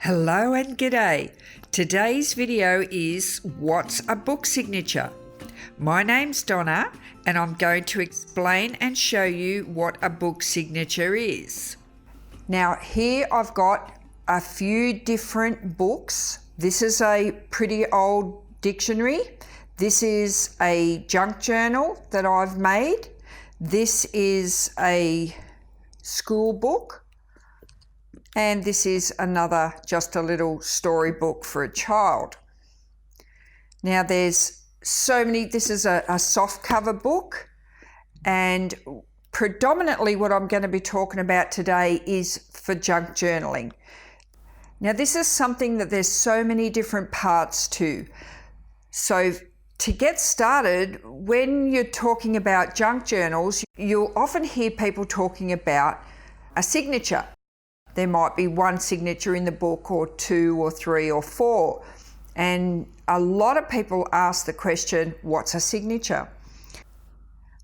Hello and g'day. Today's video is What's a Book Signature? My name's Donna and I'm going to explain and show you what a book signature is. Now here I've got a few different books. This is a pretty old dictionary. This is a junk journal that I've made. This is a school book. And this is another, just a little storybook for a child. Now there's so many, this is a soft cover book, and predominantly what I'm going to be talking about today is for junk journaling. Now this is something that there's so many different parts to. So to get started, when you're talking about junk journals, you'll often hear people talking about a signature. There might be one signature in the book, or two or three or four. And a lot of people ask the question, what's a signature?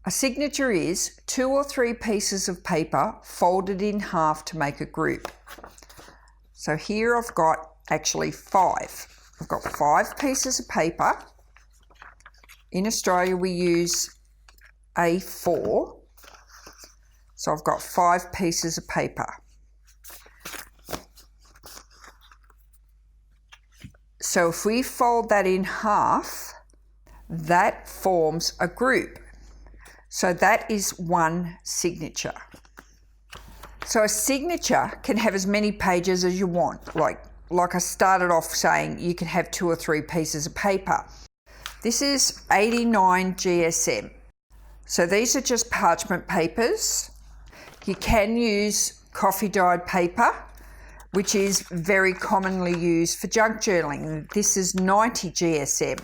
A signature is 2 or 3 pieces of paper folded in half to make a group. So here I've got actually 5. I've got 5 pieces of paper. In Australia we use A4. So I've got 5 pieces of paper. So if we fold that in half, that forms a group. So that is one signature. So a signature can have as many pages as you want. Like I started off saying, you can have 2 or 3 pieces of paper. This is 89 GSM. So these are just parchment papers. You can use coffee dyed paper, which is very commonly used for junk journaling. This is 90 GSM.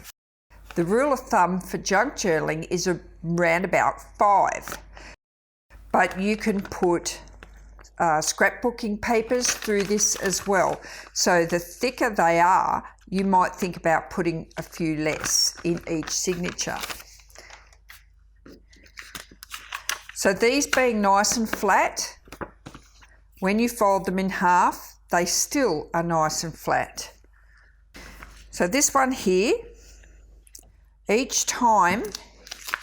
The rule of thumb for junk journaling is around about 5. But you can put scrapbooking papers through this as well. So the thicker they are, you might think about putting a few less in each signature. So these being nice and flat, when you fold them in half, they still are nice and flat. So this one here, each time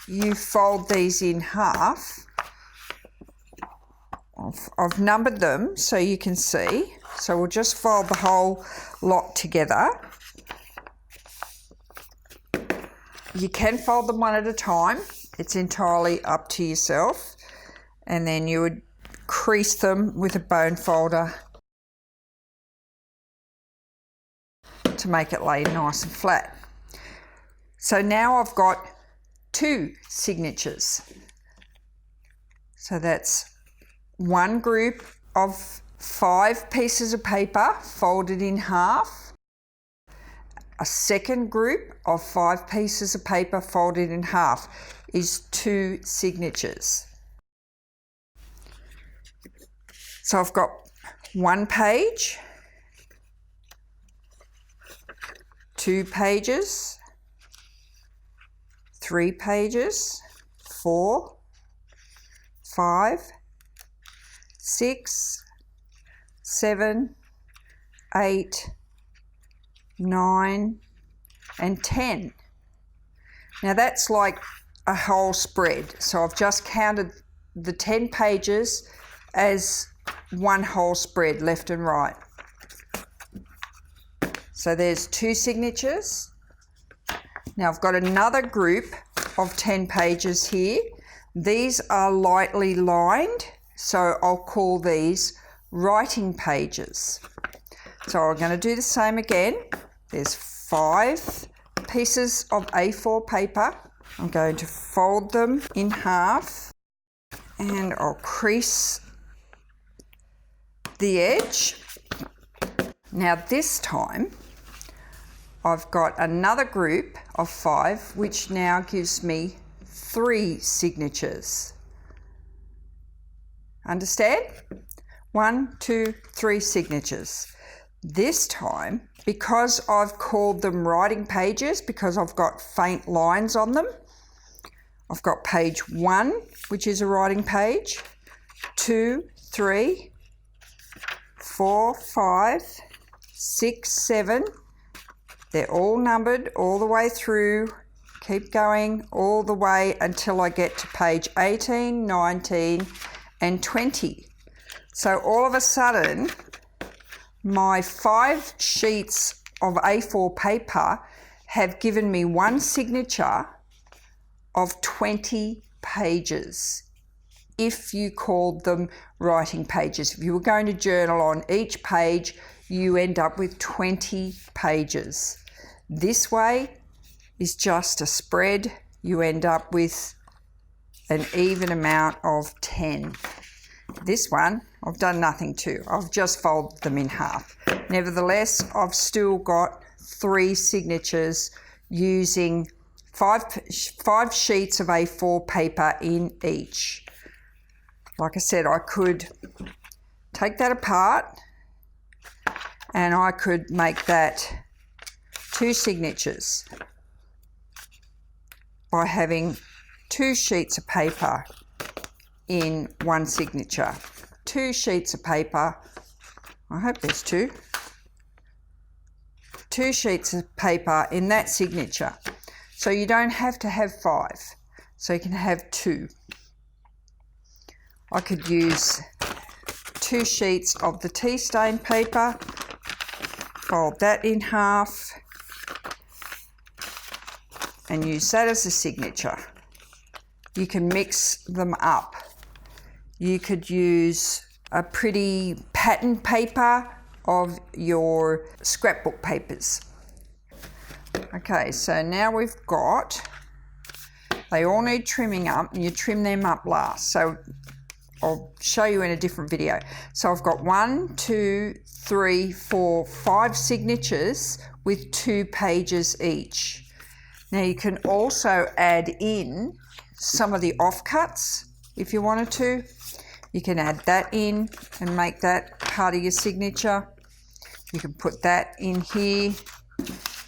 you fold these in half, I've numbered them so you can see. So we'll just fold the whole lot together. You can fold them one at a time. It's entirely up to yourself. And then you would crease them with a bone folder to make it lay nice and flat. So now I've got 2 signatures. So that's one group of 5 pieces of paper folded in half. A second group of 5 pieces of paper folded in half is 2 signatures. So I've got 1 page, 2 pages, 3 pages, 4, 5, 6, 7, 8, 9, and 10. Now that's like a whole spread. So I've just counted the 10 pages as one whole spread, left and right. So there's 2 signatures. Now I've got another group of 10 pages here. These are lightly lined, so I'll call these writing pages. So I'm going to do the same again. There's 5 pieces of A4 paper. I'm going to fold them in half and I'll crease the edge. Now this time I've got another group of 5, which now gives me 3 signatures. Understand? 1, 2, 3 signatures. This time, because I've called them writing pages, because I've got faint lines on them, I've got page 1, which is a writing page, 2, 3, 4, 5, 6, 7. They're all numbered all the way through. Keep going all the way until I get to page 18, 19 and 20. So all of a sudden, my 5 sheets of A4 paper have given me one signature of 20 pages. If you called them writing pages, if you were going to journal on each page, you end up with 20 pages. This way is just a spread. You end up with an even amount of 10. This one, I've done nothing to. I've just folded them in half. Nevertheless, I've still got 3 signatures using 5 sheets of A4 paper in each. Like I said, I could take that apart and I could make that 2 signatures by having 2 sheets of paper in one signature. 2 sheets of paper, I hope there's 2. 2 sheets of paper in that signature. So you don't have to have 5, so you can have 2. I could use 2 sheets of the tea stain paper, fold that in half and use that as a signature. You can mix them up. You could use a pretty pattern paper of your scrapbook papers. Okay, so now we've got, they all need trimming up and you trim them up last. So I'll show you in a different video. So I've got 1, 2, 3, 4, 5 signatures with 2 pages each. Now you can also add in some of the offcuts if you wanted to. You can add that in and make that part of your signature. You can put that in here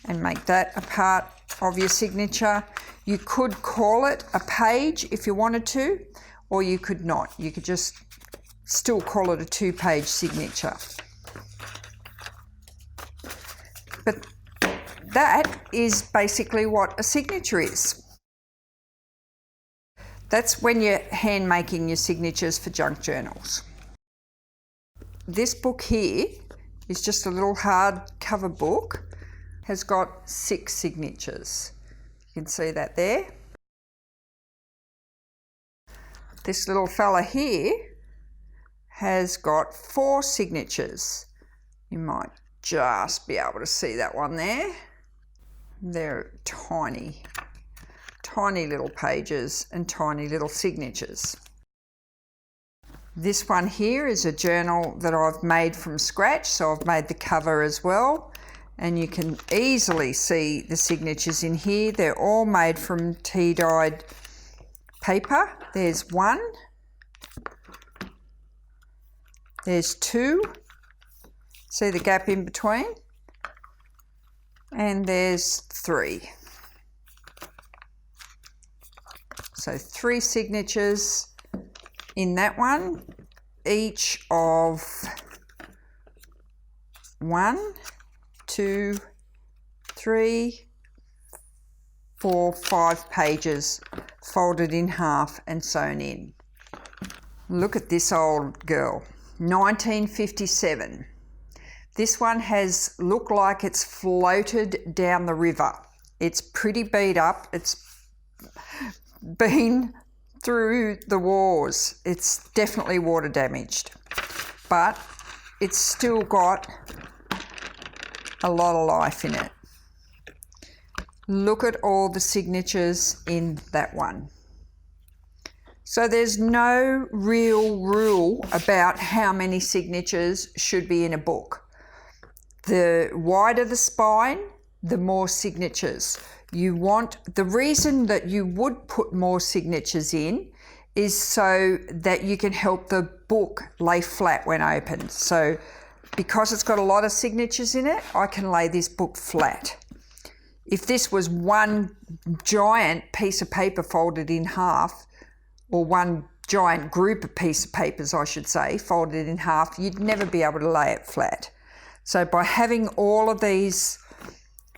and make that a part of your signature. You could call it a page if you wanted to, or you could not. You could just still call it a 2-page signature. But that is basically what a signature is. That's when you're hand making your signatures for junk journals. This book here is just a little hardcover book. Has got 6 signatures. You can see that there. This little fella here has got 4 signatures. You might just be able to see that one there. They're tiny, tiny little pages and tiny little signatures. This one here is a journal that I've made from scratch, so I've made the cover as well. And you can easily see the signatures in here. They're all made from tea-dyed paper. There's 1. There's 2. See the gap in between? And there's 3. So 3 signatures in that one, each of 1, 2, 3, 4, 5 pages folded in half and sewn in. Look at this old girl, 1957. This one has looked like it's floated down the river. It's pretty beat up. It's been through the wars. It's definitely water damaged, but it's still got a lot of life in it. Look at all the signatures in that one. So there's no real rule about how many signatures should be in a book. The wider the spine, the more signatures. The reason that you would put more signatures in is so that you can help the book lay flat when opened. So because it's got a lot of signatures in it, I can lay this book flat. If this was one giant piece of paper folded in half, or one giant group of piece of papers, I should say, folded in half, you'd never be able to lay it flat. So by having all of these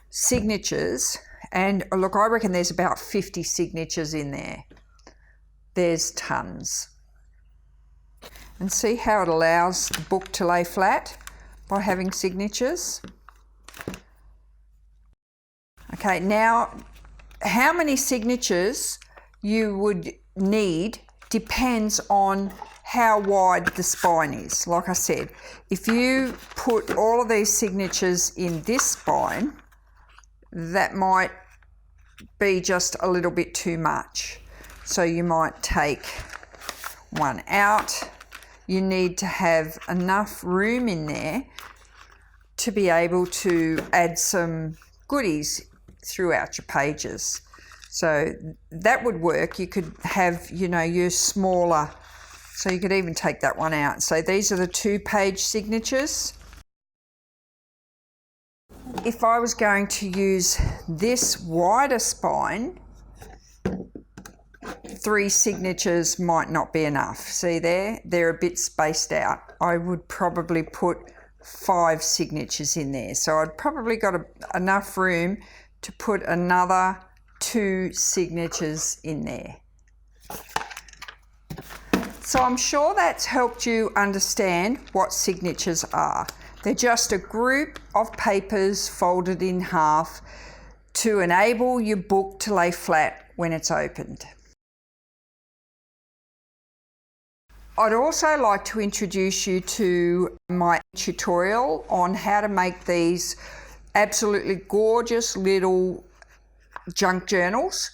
signatures, and look, I reckon there's about 50 signatures in there. There's tons. And see how it allows the book to lay flat by having signatures. Okay, now how many signatures you would need depends on how wide the spine is. Like I said, if you put all of these signatures in this spine, that might be just a little bit too much. So you might take one out. You need to have enough room in there to be able to add some goodies throughout your pages. So that would work. You could have, your smaller, so you could even take that one out. So these are the 2-page signatures. If I was going to use this wider spine, 3 signatures might not be enough. See there? They're a bit spaced out. I would probably put 5 signatures in there. So I'd probably got enough room to put another 2 signatures in there. So I'm sure that's helped you understand what signatures are. They're just a group of papers folded in half to enable your book to lay flat when it's opened. I'd also like to introduce you to my tutorial on how to make these absolutely gorgeous little junk journals.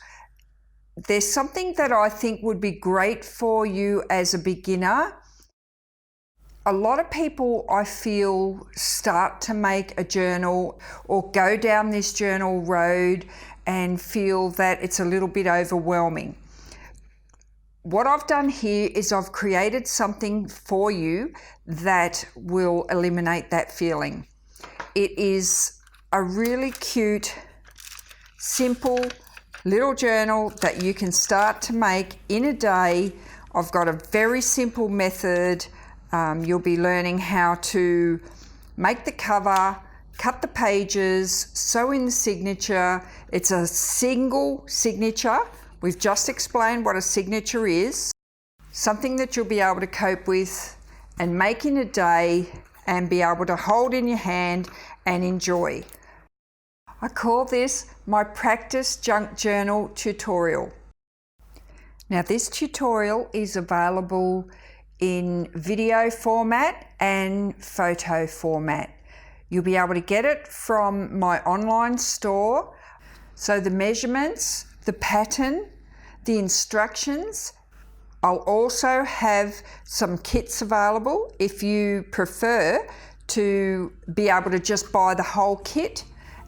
There's something that I think would be great for you as a beginner. A lot of people, I feel, start to make a journal or go down this journal road and feel that it's a little bit overwhelming. What I've done here is I've created something for you that will eliminate that feeling. It is a really cute, simple little journal that you can start to make in a day. I've got a very simple method. You'll be learning how to make the cover, cut the pages, sew in the signature. It's a single signature. We've just explained what a signature is. Something that you'll be able to cope with and make in a day and be able to hold in your hand and enjoy. I call this my practice junk journal tutorial. Now this tutorial is available in video format and photo format. You'll be able to get it from my online store. So the measurements, the pattern, the instructions. I'll also have some kits available if you prefer to be able to just buy the whole kit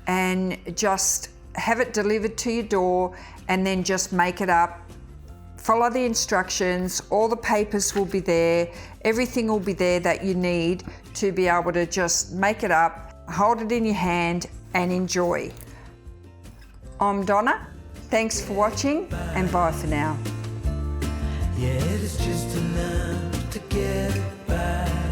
and just have it delivered to your door and then just make it up. Follow the instructions, all the papers will be there, everything will be there that you need to be able to just make it up, hold it in your hand and enjoy. I'm Donna, thanks for watching and bye for now. Yeah, it is just enough to get by.